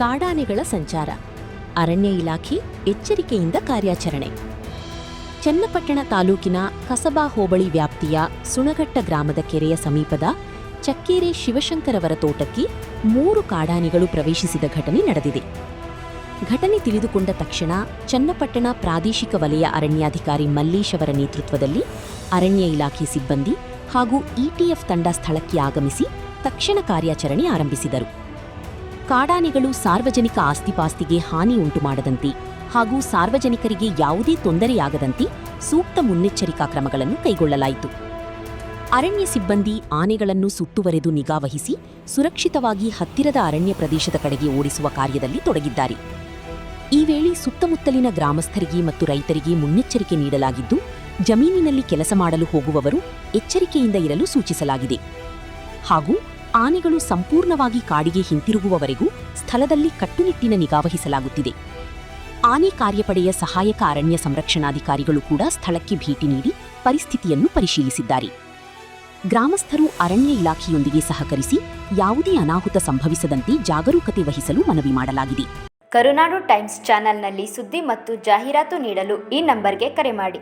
ಕಾಡಾನೆಗಳ ಸಂಚಾರ. ಅರಣ್ಯ ಇಲಾಖೆ ಎಚ್ಚರಿಕೆಯಿಂದ ಕಾರ್ಯಾಚರಣೆ. ಚನ್ನಪಟ್ಟಣ ತಾಲೂಕಿನ ಕಸಬಾ ಹೋಬಳಿ ವ್ಯಾಪ್ತಿಯ ಸುಣಘಟ್ಟ ಗ್ರಾಮದ ಕೆರೆಯ ಸಮೀಪದ ಚಕ್ಕೇರೆ ಶಿವಶಂಕರವರ ತೋಟಕ್ಕೆ 3 ಕಾಡಾನೆಗಳು ಪ್ರವೇಶಿಸಿದ ಘಟನೆ ನಡೆದಿದೆ. ಘಟನೆ ತಿಳಿದುಕೊಂಡ ತಕ್ಷಣ ಚನ್ನಪಟ್ಟಣ ಪ್ರಾದೇಶಿಕ ವಲಯ ಅರಣ್ಯಾಧಿಕಾರಿ ಮಲ್ಲೇಶ್ ಅವರ ನೇತೃತ್ವದಲ್ಲಿ ಅರಣ್ಯ ಇಲಾಖೆ ಸಿಬ್ಬಂದಿ ಹಾಗೂ ಇಟಿಎಫ್ ತಂಡ ಸ್ಥಳಕ್ಕೆ ಆಗಮಿಸಿ ತಕ್ಷಣ ಕಾರ್ಯಾಚರಣೆ ಆರಂಭಿಸಿದರು. ಕಾಡಾನೆಗಳು ಸಾರ್ವಜನಿಕ ಆಸ್ತಿಪಾಸ್ತಿಗೆ ಹಾನಿ ಉಂಟು ಮಾಡದಂತೆ ಹಾಗೂ ಸಾರ್ವಜನಿಕರಿಗೆ ಯಾವುದೇ ತೊಂದರೆಯಾಗದಂತೆ ಸೂಕ್ತ ಮುನ್ನೆಚ್ಚರಿಕಾ ಕ್ರಮಗಳನ್ನು ಕೈಗೊಳ್ಳಲಾಯಿತು. ಅರಣ್ಯ ಸಿಬ್ಬಂದಿ ಆನೆಗಳನ್ನು ಸುತ್ತುವರೆದು ನಿಗಾವಹಿಸಿ ಸುರಕ್ಷಿತವಾಗಿ ಹತ್ತಿರದ ಅರಣ್ಯ ಪ್ರದೇಶದ ಕಡೆಗೆ ಓಡಿಸುವ ಕಾರ್ಯದಲ್ಲಿ ತೊಡಗಿದ್ದಾರೆ. ಈ ವೇಳೆ ಸುತ್ತಮುತ್ತಲಿನ ಗ್ರಾಮಸ್ಥರಿಗೆ ಮತ್ತು ರೈತರಿಗೆ ಮುನ್ನೆಚ್ಚರಿಕೆ ನೀಡಲಾಗಿದ್ದು, ಜಮೀನಿನಲ್ಲಿ ಕೆಲಸ ಮಾಡಲು ಹೋಗುವವರು ಎಚ್ಚರಿಕೆಯಿಂದ ಇರಲು ಸೂಚಿಸಲಾಗಿದೆ. ಹಾಗೂ ಆನೆಗಳು ಸಂಪೂರ್ಣವಾಗಿ ಕಾಡಿಗೆ ಹಿಂತಿರುಗುವವರೆಗೂ ಸ್ಥಳದಲ್ಲಿ ಕಟ್ಟುನಿಟ್ಟಿನ ನಿಗಾವಹಿಸಲಾಗುತ್ತಿದೆ. ಆನೆ ಕಾರ್ಯಪಡೆಯ ಸಹಾಯಕ ಅರಣ್ಯ ಸಂರಕ್ಷಣಾಧಿಕಾರಿಗಳು ಕೂಡ ಸ್ಥಳಕ್ಕೆ ಭೇಟಿ ನೀಡಿ ಪರಿಸ್ಥಿತಿಯನ್ನು ಪರಿಶೀಲಿಸಿದ್ದಾರೆ. ಗ್ರಾಮಸ್ಥರು ಅರಣ್ಯ ಇಲಾಖೆಯೊಂದಿಗೆ ಸಹಕರಿಸಿ ಯಾವುದೇ ಅನಾಹುತ ಸಂಭವಿಸದಂತೆ ಜಾಗರೂಕತೆ ವಹಿಸಲು ಮನವಿ ಮಾಡಲಾಗಿದೆ. ಕರುನಾಡು ಟೈಮ್ಸ್ ಚಾನೆಲ್ನಲ್ಲಿ ಸುದ್ದಿ ಮತ್ತು ಜಾಹೀರಾತು ನೀಡಲು ಈ ನಂಬರ್ಗೆ ಕರೆ ಮಾಡಿ.